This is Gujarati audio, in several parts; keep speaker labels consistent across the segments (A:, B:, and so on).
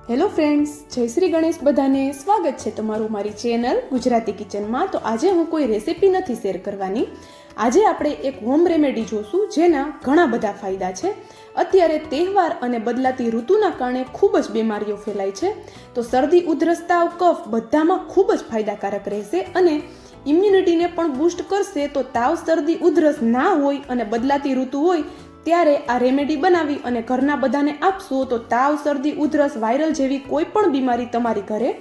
A: હેલો ફ્રેન્ડ્સ, જય શ્રી ગણેશ. બધાને સ્વાગત છે તમારું મારી ચેનલ ગુજરાતી કિચનમાં. તો આજે હું કોઈ રેસીપી નથી શેર કરવાની. આજે આપણે એક હોમ રેમેડી જોશું જેના ઘણા બધા ફાયદા છે. અત્યારે તહેવાર અને બદલાતી ઋતુના કારણે ખૂબ જ બીમારીઓ ફેલાય છે. તો શરદી, ઉધરસ, તાવ, કફ બધામાં ખૂબ જ ફાયદાકારક રહેશે અને ઇમ્યુનિટીને પણ બૂસ્ટ કરશે. તો તાવ, શરદી, ઉધરસ ના હોય અને બદલાતી ઋતુ હોય ત્યારે આ રેમેડી બનાવી અને ઘરના બધાને આપશો તો તાવ, શરદી, ઉધરસ, વાયરલ જેવી કોઈ પણ બીમારી તમારી ઘરે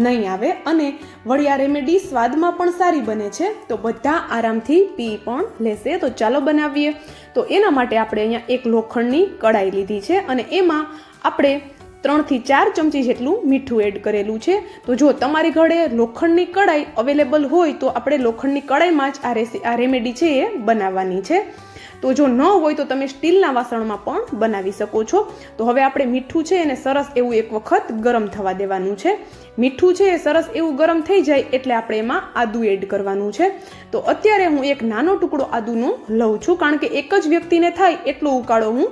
A: નહીં આવે. અને વળી આ રેમેડી સ્વાદમાં પણ સારી બને છે, તો બધા આરામથી પી પણ લેશે. તો ચાલો બનાવીએ. તો એના માટે આપણે અહીંયા એક લોખંડની કડાઈ લીધી છે અને એમાં આપણે 3 થી 4 ચમચી જેટલું મીઠું એડ કરેલું છે. તો જો તમારી ઘરે લોખંડની કડાઈ અવેલેબલ હોય તો આપણે લોખંડની કડાઈમાં જ આ રેમેડી છે એ બનાવવાની છે. તો જો ન હોય તો તમે સ્ટીલના વાસણમાં પણ બનાવી શકો છો. તો હવે આપણે મીઠું છે એને સરસ એવું એક વખત ગરમ થવા દેવાનું છે. મીઠું છે એ સરસ એવું ગરમ થઈ જાય એટલે આપણે એમાં આદુ એડ કરવાનું છે. તો અત્યારે હું એક નાનો ટુકડો આદુનો લઉં છું, કારણ કે એક જ વ્યક્તિને થાય એટલો ઉકાળો હું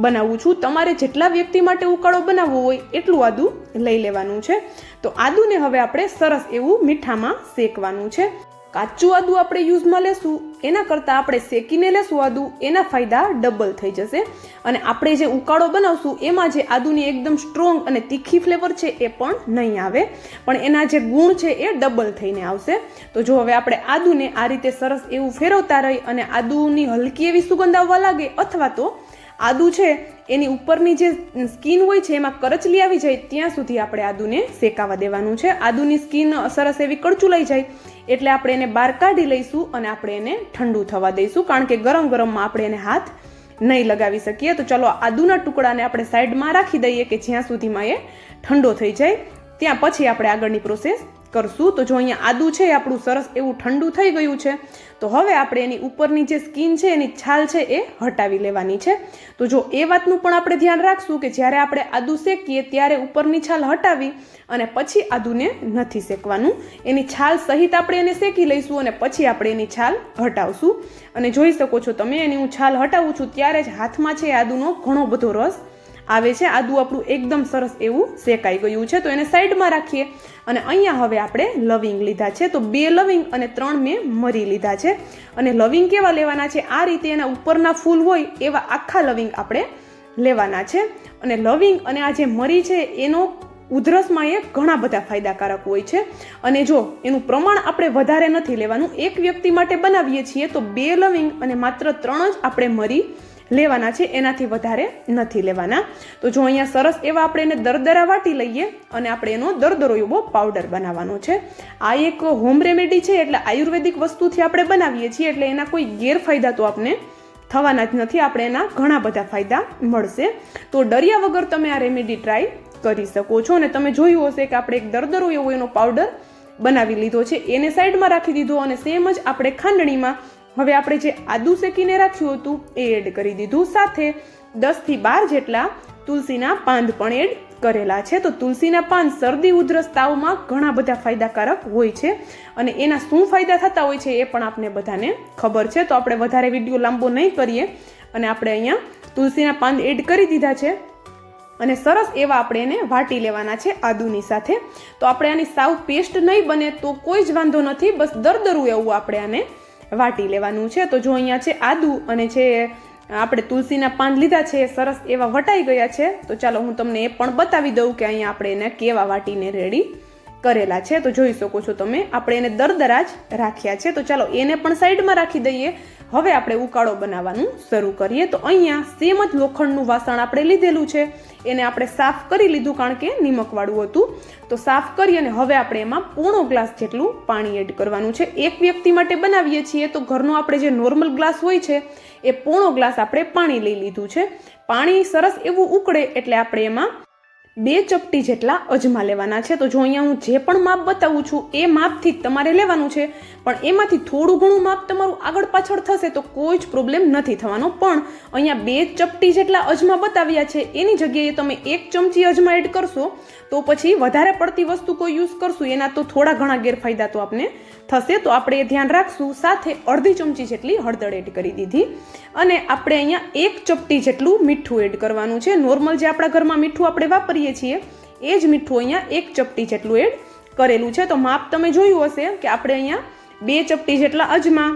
A: બનાવું છું. તમારે જેટલા વ્યક્તિ માટે ઉકાળો બનાવવો હોય એટલું આદુ લઈ લેવાનું છે. તો આદુને હવે આપણે સરસ એવું મીઠામાં શેકવાનું છે. કાચું આદુ આપણે યુઝમાં લેશું એના કરતાં આપણે શેકીને લેશું આદુ, એના ફાયદા ડબલ થઈ જશે. અને આપણે જે ઉકાળો બનાવશું એમાં જે આદુની એકદમ સ્ટ્રોંગ અને તીખી ફ્લેવર છે એ પણ નહીં આવે, પણ એના જે ગુણ છે એ ડબલ થઈને આવશે. તો જો હવે આપણે આદુને આ રીતે સરસ એવું ફેરવતા રહી અને આદુની હલકી એવી સુગંધ આવવા લાગે, અથવા તો આદુ છે એની ઉપરની જે સ્કીન હોય છે એમાં કરચલી આવી જાય ત્યાં સુધી આપણે આદુને શેકાવા દેવાનું છે. આદુની સ્કીન સરસ એવી કડચુલાઈ જાય એટલે આપણે એને બહાર કાઢી લઈશું અને આપણે એને ઠંડુ થવા દઈશું, કારણ કે ગરમ ગરમમાં આપણે એને હાથ નહીં લગાવી શકીએ. તો ચલો આદુના ટુકડાને આપણે સાઈડમાં રાખી દઈએ કે જ્યાં સુધીમાં એ ઠંડો થઈ જાય, ત્યાં પછી આપણે આગળની પ્રોસેસ કરશું. તો જો અહીંયા આદુ છે આપણું સરસ એવું ઠંડુ થઈ ગયું છે. તો હવે આપણે એની ઉપરની જે સ્કીન છે એની છાલ છે એ હટાવી લેવાની છે. તો જો એ વાતનું પણ આપણે ધ્યાન રાખશું કે જ્યારે આપણે આદુ શેકીએ ત્યારે ઉપરની છાલ હટાવી અને પછી આદુને નથી શેકવાનું. એની છાલ સહિત આપણે એને શેકી લઈશું અને પછી આપણે એની છાલ હટાવશું. અને જોઈ શકો છો તમે, એની હું છાલ હટાવું છું ત્યારે જ હાથમાં છે આદુનો ઘણો બધો રસ આવે છે. આદુ આપણું એકદમ સરસ એવું શેકાઈ ગયું છે. તો એને સાઈડમાં રાખીએ અને અહીંયા હવે આપણે લવિંગ લીધા છે. તો 2 લવિંગ અને 3 મેં મરી લીધા છે. અને લવિંગ કેવા લેવાના છે, આ રીતે એના ઉપરના ફૂલ હોય એવા આખા લવિંગ આપણે લેવાના છે. અને લવિંગ અને આ જે મરી છે એનો ઉધરસમાં એ ઘણા બધા ફાયદાકારક હોય છે. અને જો એનું પ્રમાણ આપણે વધારે નથી લેવાનું, એક વ્યક્તિ માટે બનાવીએ છીએ તો 2 લવિંગ અને માત્ર 3 જ આપણે મરી લેવાના છે, એનાથી વધારે નથી લેવાના. તો જો અહીંયા સરસ એવા આપણે એને દરદરા વાટી લઈએ અને આપણે એનો દરદરો એવો પાવડર બનાવવાનો છે. આ એક હોમ રેમેડી છે એટલે આયુર્વેદિક વસ્તુથી આપણે બનાવીએ છીએ એટલે એના કોઈ ગેરફાયદા તો આપણે થવાના જ નથી. આપણે એના ઘણા બધા ફાયદા મળશે. તો ડર્યા વગર તમે આ રેમેડી ટ્રાય કરી શકો છો. અને તમે જોયું હશે કે આપણે એક દરદરો એવો એનો પાવડર બનાવી લીધો છે, એને સાઈડમાં રાખી દીધો અને સેમ જ આપણે ખાંડણીમાં હવે આપણે જે આદુ શેકીને રાખ્યું હતું એ એડ કરી દીધું. સાથે 10 થી 12 જેટલા તુલસીના પાન પણ એડ કરેલા છે. તો તુલસીના પાન શરદી, ઉધરસ, તાવમાં ઘણા બધા ફાયદાકારક હોય છે અને એના શું ફાયદા થતા હોય છે એ પણ આપને બધાને ખબર છે. તો આપણે વધારે વિડીયો લાંબો નહીં કરીએ અને આપણે અહીંયા તુલસીના પાન એડ કરી દીધા છે અને સરસ એવા આપણે એને વાટી લેવાના છે આદુની સાથે. તો આપણે આની સાવ પેસ્ટ નહીં બને તો કોઈ જ વાંધો નથી, બસ દરદરું એવું આપણે આને વાટી લેવાનું છે. તો જો અહીંયા છે આદુ અને છે આપણે તુલસીના પાન લીધા છે સરસ એવા વટાઈ ગયા છે. તો ચાલો હું તમને એ પણ બતાવી દઉં કે અહીંયા આપણે એને કેવા વાટીને રેડી કરેલા છે. તો જોઈ શકો છો તમે, આપણે એને દરદરા જ રાખ્યા છે. તો ચાલો એને પણ સાઈડમાં રાખી દઈએ. હવે આપણે ઉકાળો બનાવવાનું શરૂ કરીએ. તો અહીંયા સેમ જ લોખંડનું વાસણ આપણે લીધેલું છે, એને આપણે સાફ કરી લીધું કારણ કે નિમકવાળું હતું. તો સાફ કરી અને હવે આપણે એમાં પોણો ગ્લાસ જેટલું પાણી એડ કરવાનું છે. એક વ્યક્તિ માટે બનાવીએ છીએ તો ઘરનો આપણે જે નોર્મલ ગ્લાસ હોય છે એ પોણો ગ્લાસ આપણે પાણી લઈ લીધું છે. પાણી સરસ એવું ઉકળે એટલે આપણે એમાં 2 ચપટી જેટલા અજમા લેવાના છે. તો જો અહીંયા હું જે પણ માપ બતાવું છું એ માપથી જ તમારે લેવાનું છે, પણ એમાંથી થોડું ઘણું માપ તમારું આગળ પાછળ થશે તો કોઈ જ પ્રોબ્લેમ નથી થવાનો. પણ અહીંયા 2 ચપટી જેટલા અજમા બતાવ્યા છે એની જગ્યાએ તમે 1 ચમચી અજમા એડ કરશો તો પછી વધારે પડતી વસ્તુ કોઈ યુઝ કરશું એના તો થોડા ઘણા ગેરફાયદા તો આપણે થશે. તો આપણે એ ધ્યાન રાખશું. સાથે અડધી ચમચી જેટલી હળદર એડ કરી દીધી અને આપણે અહીંયા 1 ચપટી જેટલું મીઠું એડ કરવાનું છે. નોર્મલ જે આપણા ઘરમાં મીઠું આપણે વાપરીએ છીએ એ જ મીઠું અહીંયા 1 ચપટી જેટલું એડ કરેલું છે. તો માપ તમે જોયું હશે કે આપણે અહીંયા 2 ચપટી જેટલા અજમા,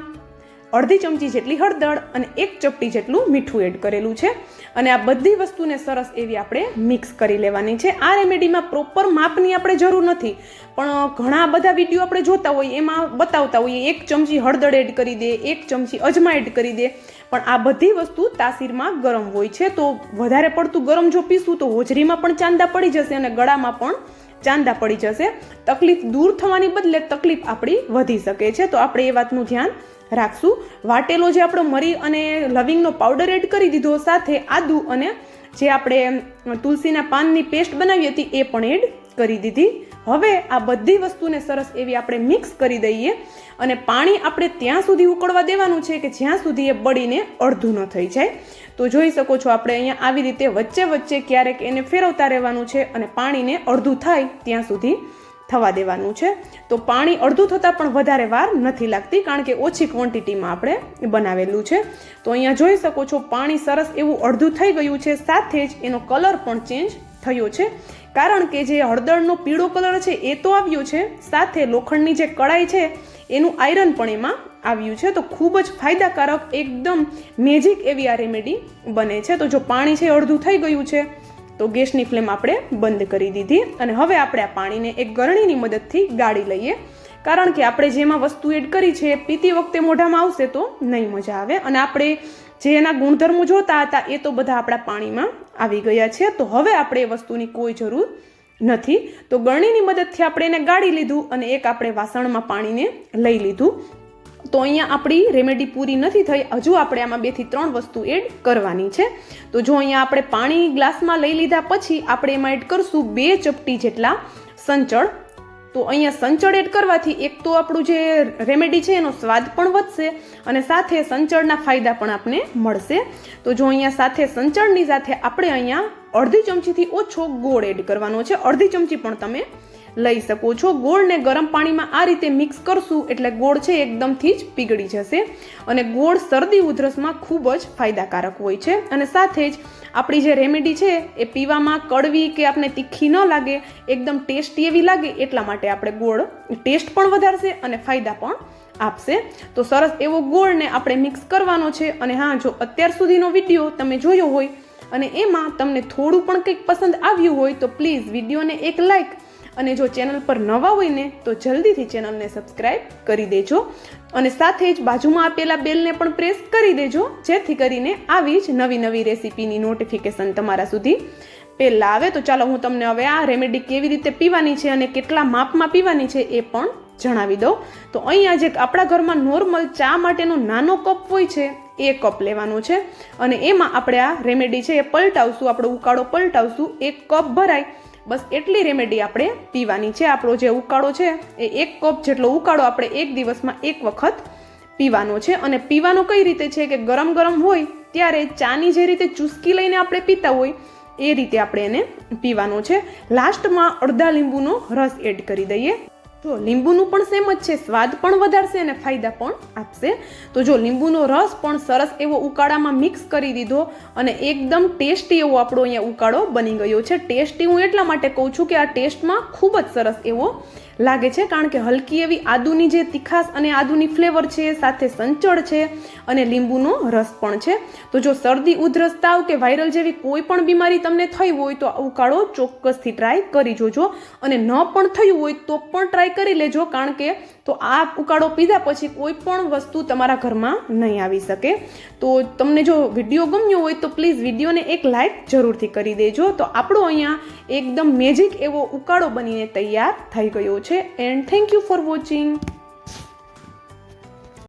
A: અડધી ચમચી જેટલી હળદર અને 1 ચપટી જેટલું મીઠું એડ કરેલું છે. અને આ બધી વસ્તુને સરસ એવી આપણે મિક્સ કરી લેવાની છે. આ રેમેડીમાં પ્રોપર માપની આપણે જરૂર નથી, પણ ઘણા બધા વિડીયો આપણે જોતા હોઈએ એમાં બતાવતા હોઈએ 1 ચમચી હળદર એડ કરી દે, 1 ચમચી અજમા એડ કરી દે, પણ આ બધી વસ્તુ તાસીરમાં ગરમ હોય છે. તો વધારે પડતું ગરમ જો પીશું તો હોજરીમાં પણ ચાંદા પડી જશે અને ગળામાં પણ ચાંદા પડી જશે. તકલીફ દૂર થવાની બદલે તકલીફ આપણી વધી શકે છે. તો આપણે એ વાતનું ધ્યાન રાખશું. વાટેલો જે આપણો મરી અને લવિંગનો પાવડર એડ કરી દીધો, સાથે આદુ અને જે આપણે તુલસીના પાનની પેસ્ટ બનાવી હતી એ પણ એડ કરી દીધી. હવે આ બધી વસ્તુને સરસ એવી આપણે મિક્સ કરી દઈએ અને પાણી આપણે ત્યાં સુધી ઉકળવા દેવાનું છે કે જ્યાં સુધી એ બળીને અડધું ન થઈ જાય. તો જોઈ શકો છો આપણે અહીંયા આવી રીતે વચ્ચે વચ્ચે ક્યારેક એને ફેરવતા રહેવાનું છે અને પાણીને અડધું થાય ત્યાં સુધી થવા દેવાનું છે. તો પાણી અડધું થતાં પણ વધારે વાર નથી લાગતી, કારણ કે ઓછી ક્વોન્ટિટીમાં આપણે બનાવેલું છે. તો અહીંયા જોઈ શકો છો પાણી સરસ એવું અડધું થઈ ગયું છે, સાથે જ એનો કલર પણ ચેન્જ થયો છે, કારણ કે જે હળદરનો પીળો કલર છે એ તો આવ્યો છે, સાથે લોખંડની જે કડાઈ છે એનું આયરન પણ એમાં આવ્યું છે. તો ખૂબ જ ફાયદાકારક, એકદમ મેજિક એવી આ રેમેડી બને છે. તો જો પાણી છે અડધું થઈ ગયું છે તો ગેસની ફ્લેમ આપણે બંધ કરી દીધી અને હવે આપણે આ પાણીને એક ગરણીની મદદથી ગાળી લઈએ, કારણ કે આપણે જેમાં વસ્તુ એડ કરી છે પીતી વખતે મોઢામાં આવશે તો નહીં મજા આવે. અને આપણે જે એના ગુણધર્મો જોતા હતા એ તો બધા આપણા પાણીમાં આવી ગયા છે. તો હવે આપણે એ વસ્તુની કોઈ જરૂર નથી. તો ગરણીની મદદથી આપણે એને ગાળી લીધું અને એક આપણે વાસણમાં પાણીને લઈ લીધું. તો અહીંયા આપણી રેમેડી પૂરી નથી થઈ, હજુ આપણે આમાં 2 થી 3 વસ્તુ એડ કરવાની છે. તો જો અહીંયા આપણે પાણી ગ્લાસમાં લઈ લીધા પછી આપણે એમાં એડ કરશું 2 ચપટી જેટલા સંચળ. તો અહીંયા સંચળ એડ કરવાથી એક તો આપણું જે રેમેડી છે એનો સ્વાદ પણ વધશે અને સાથે સંચળના ફાયદા પણ આપણને મળશે. તો જો અહીંયા સાથે સંચળની સાથે આપણે અહીંયા અડધી ચમચીથી ઓછો ગોળ એડ કરવાનો છે. અડધી ચમચી પણ તમે લઈ શકો છો. ગોળને ગરમ પાણીમાં આ રીતે મિક્સ કરશું એટલે ગોળ છે એકદમથી જ પીગળી જશે અને ગોળ શરદી ઉધરસમાં ખૂબ જ ફાયદાકારક હોય છે. અને સાથે જ આપણી જે રેમેડી છે એ પીવામાં કડવી કે આપણે તીખી ન લાગે, એકદમ ટેસ્ટી એવી લાગે, એટલા માટે આપણે ગોળ ટેસ્ટ પણ વધારશે અને ફાયદા પણ આપશે. તો સરસ એવો ગોળને આપણે મિક્સ કરવાનો છે. અને હા, જો અત્યાર સુધીનો વિડીયો તમે જોયો હોય અને એમાં તમને થોડું પણ કંઈક પસંદ આવ્યું હોય તો પ્લીઝ વિડીયોને એક લાઈક અને જો ચેનલ પર નવા હોય ને તો જલ્દીથી ચેનલને સબસ્ક્રાઈબ કરી દેજો અને સાથે જ બાજુમાં આપેલા બેલને પણ પ્રેસ કરી દેજો, જેથી કરીને આવી જ નવી નવી રેસીપીની નોટિફિકેશન તમારા સુધી પહેલાં આવે. તો ચાલો હું તમને હવે આ રેમેડી કેવી રીતે પીવાની છે અને કેટલા માપમાં પીવાની છે એ પણ જણાવી દઉં. તો અહીંયા જે આપણા ઘરમાં નોર્મલ ચા માટેનો નાનો કપ હોય છે એ કપ લેવાનો છે અને એમાં આપણે આ રેમેડી છે એ પલટાવશું, આપણો ઉકાળો પલટાવશું. 1 કપ ભરાય, બસ એટલી રેમેડી આપણે પીવાની છે. આપણો જે ઉકાળો છે એ 1 કપ જેટલો ઉકાળો આપણે એક દિવસમાં 1 વખત પીવાનો છે. અને પીવાનો કઈ રીતે છે કે ગરમ ગરમ હોય ત્યારે ચાની જે રીતે ચૂસકી લઈને આપણે પીતા હોય એ રીતે આપણે એને પીવાનો છે. લાસ્ટમાં અડધા લીંબુનો રસ એડ કરી દઈએ. જો લીંબુનું પણ સેમ જ છે, સ્વાદ પણ વધારશે અને ફાયદા પણ આપશે. તો જો લીંબુનો રસ પણ સરસ એવો ઉકાળામાં મિક્સ કરી દીધો અને એકદમ ટેસ્ટી એવો આપણો અહીંયા ઉકાળો બની ગયો છે. ટેસ્ટી હું એટલા માટે કહું છું કે આ ટેસ્ટમાં ખૂબ જ સરસ એવો લાગે છે, કારણ કે હલકી એવી આદુની જે તીખાસ અને આદુની ફ્લેવર છે, સાથે સંચળ છે અને લીંબુનો રસ પણ છે. તો જો શરદી ઉધરસ તાવ કે વાયરલ જેવી કોઈ પણ બીમારી તમને થઈ હોય તો આ ઉકાળો ચોક્કસથી ટ્રાય કરી જોજો. અને ન પણ થયું હોય તો પણ ટ્રાય કરી લેજો, કારણ કે તો આ ઉકાળો પીધા પછી કોઈ પણ વસ્તુ તમારા ઘરમાં નહીં આવી શકે. તો તમને જો વિડીયો ગમ્યો હોય તો પ્લીઝ વિડીયોને એક લાઈક જરૂરથી કરી દેજો. તો આપણો અહીંયા એકદમ મેજિક એવો ઉકાળો બનીને તૈયાર થઈ ગયો છે. And thank you for watching.